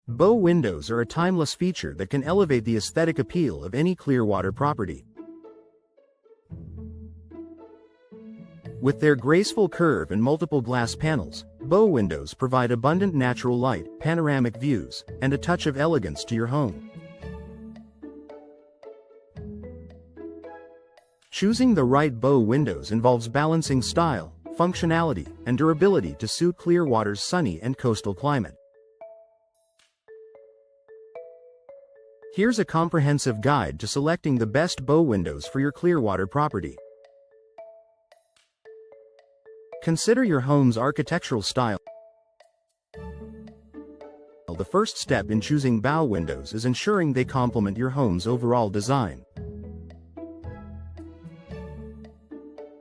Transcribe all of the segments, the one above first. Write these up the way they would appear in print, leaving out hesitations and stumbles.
Bow windows are a timeless feature that can elevate the aesthetic appeal of any Clearwater property. With their graceful curve and multiple glass panels, bow windows provide abundant natural light, panoramic views, and a touch of elegance to your home. Choosing the right bow windows involves balancing style, functionality, and durability to suit Clearwater's sunny and coastal climate. Here's a comprehensive guide to selecting the best bow windows for your Clearwater property. Consider your home's architectural style. The first step in choosing bow windows is ensuring they complement your home's overall design.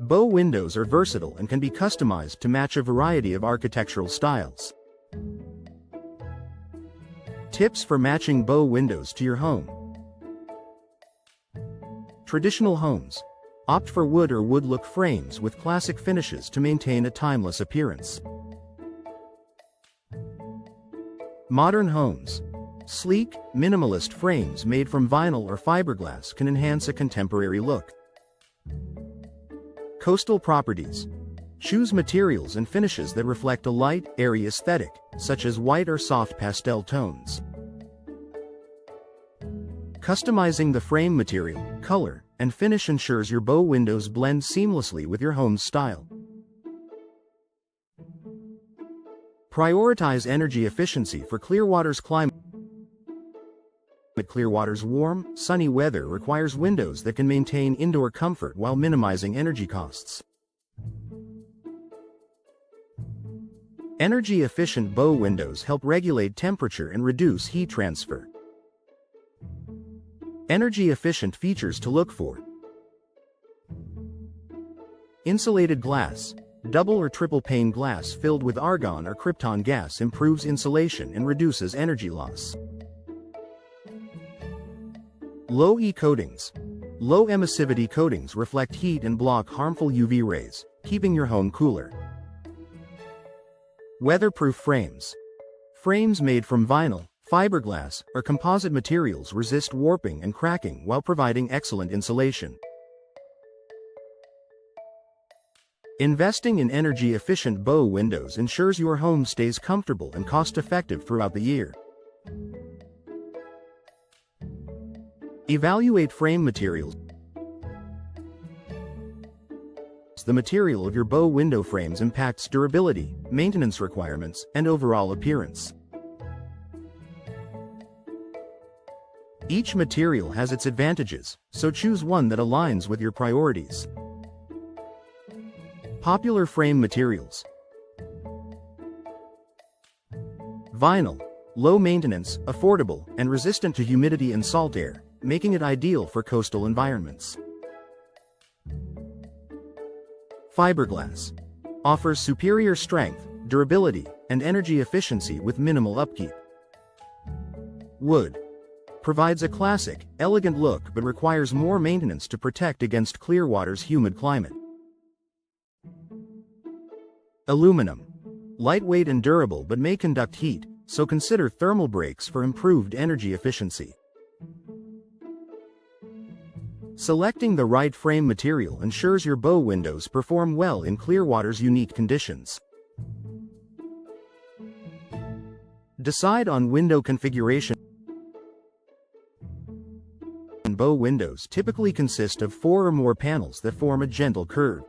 Bow windows are versatile and can be customized to match a variety of architectural styles. Tips for matching bow windows to your home. Traditional homes. Opt for wood or wood-look frames with classic finishes to maintain a timeless appearance. Modern homes. Sleek, minimalist frames made from vinyl or fiberglass can enhance a contemporary look. Coastal properties. Choose materials and finishes that reflect a light, airy aesthetic, such as white or soft pastel tones. Customizing the frame material, color, and finish ensures your bow windows blend seamlessly with your home's style. Prioritize energy efficiency for Clearwater's climate. Clearwater's warm, sunny weather requires windows that can maintain indoor comfort while minimizing energy costs. Energy-efficient bow windows help regulate temperature and reduce heat transfer. Energy-efficient features to look for. Insulated glass. Double or triple pane glass filled with argon or krypton gas improves insulation and reduces energy loss. Low E coatings. Low emissivity coatings reflect heat and block harmful UV rays, keeping your home cooler. Weatherproof frames. Frames made from vinyl, fiberglass, or composite materials resist warping and cracking while providing excellent insulation. Investing in energy-efficient bow windows ensures your home stays comfortable and cost-effective throughout the year. Evaluate frame materials. The material of your bow window frames impacts durability, maintenance requirements, and overall appearance. Each material has its advantages, so choose one that aligns with your priorities. Popular frame materials. Vinyl. Low maintenance, affordable, and resistant to humidity and salt air, making it ideal for coastal environments. Fiberglass. Offers superior strength, durability, and energy efficiency with minimal upkeep. Wood. Provides a classic, elegant look but requires more maintenance to protect against Clearwater's humid climate. Aluminum. Lightweight and durable but may conduct heat, so consider thermal breaks for improved energy efficiency. Selecting the right frame material ensures your bow windows perform well in Clearwater's unique conditions. Decide on window configuration. Bow windows typically consist of 4 or more panels that form a gentle curve.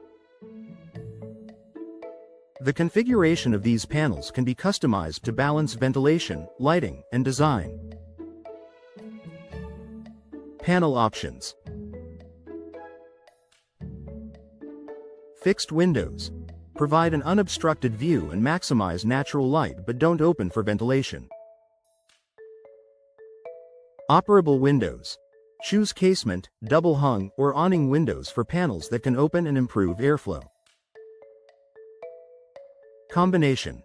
The configuration of these panels can be customized to balance ventilation, lighting, and design. Panel options. Fixed windows. Provide an unobstructed view and maximize natural light but don't open for ventilation. Operable windows. Choose casement, double-hung, or awning windows for panels that can open and improve airflow. Combination.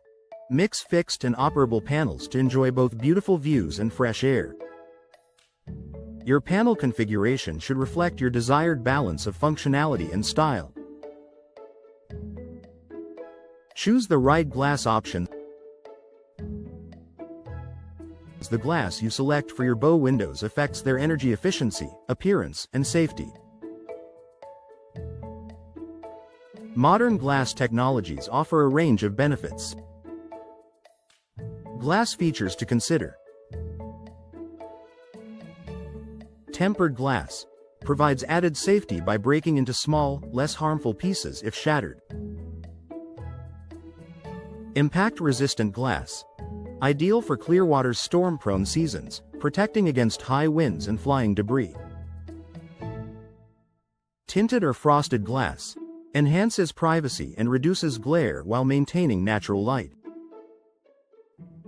Mix fixed and operable panels to enjoy both beautiful views and fresh air. Your panel configuration should reflect your desired balance of functionality and style. Choose the right glass option. The glass you select for your bow windows affects their energy efficiency, appearance, and safety. Modern glass technologies offer a range of benefits. Glass features to consider. Tempered glass provides added safety by breaking into small, less harmful pieces if shattered. Impact-resistant glass. Ideal for Clearwater's storm-prone seasons, protecting against high winds and flying debris. Tinted or frosted glass. Enhances privacy and reduces glare while maintaining natural light.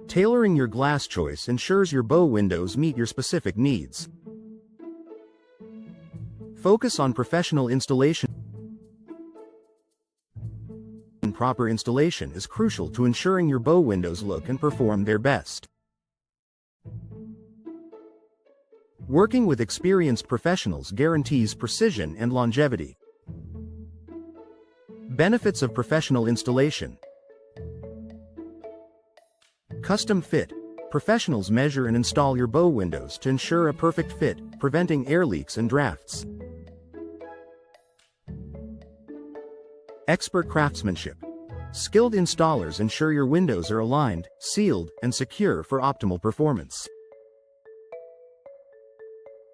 Tailoring your glass choice ensures your bow windows meet your specific needs. Focus on professional installation. Proper installation is crucial to ensuring your bow windows look and perform their best. Working with experienced professionals guarantees precision and longevity. Benefits of professional installation. Custom fit. Professionals measure and install your bow windows to ensure a perfect fit, preventing air leaks and drafts. Expert craftsmanship. Skilled installers ensure your windows are aligned, sealed, and secure for optimal performance.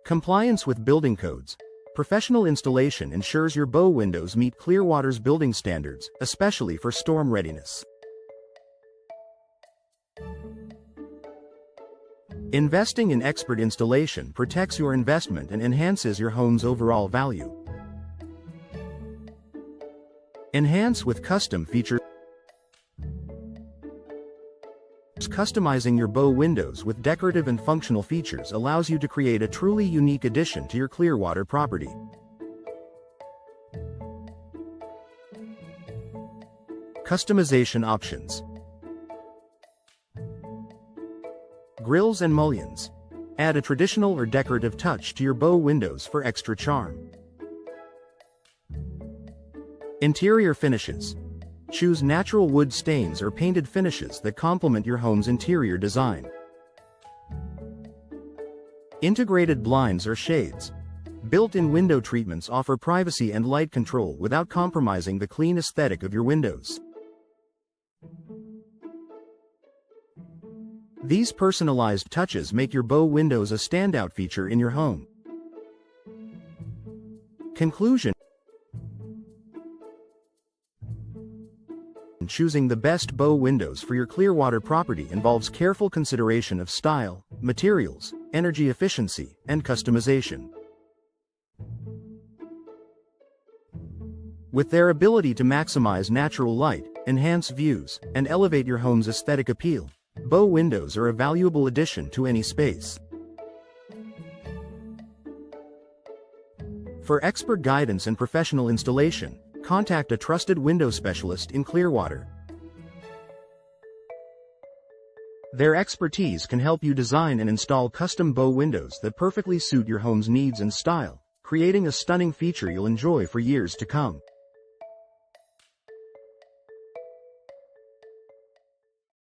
Compliance with building codes. Professional installation ensures your bow windows meet Clearwater's building standards, especially for storm readiness. Investing in expert installation protects your investment and enhances your home's overall value. Enhance with custom features. Customizing your bow windows with decorative and functional features allows you to create a truly unique addition to your Clearwater property. Customization options. Grills and mullions. Add a traditional or decorative touch to your bow windows for extra charm. Interior finishes. Choose natural wood stains or painted finishes that complement your home's interior design. Integrated blinds or shades. Built-in window treatments offer privacy and light control without compromising the clean aesthetic of your windows. These personalized touches make your bow windows a standout feature in your home. Conclusion. Choosing the best bow windows for your Clearwater property involves careful consideration of style, materials, energy efficiency, and customization. With their ability to maximize natural light, enhance views, and elevate your home's aesthetic appeal, bow windows are a valuable addition to any space. For expert guidance and professional installation, contact a trusted window specialist in Clearwater. Their expertise can help you design and install custom bow windows that perfectly suit your home's needs and style, creating a stunning feature you'll enjoy for years to come.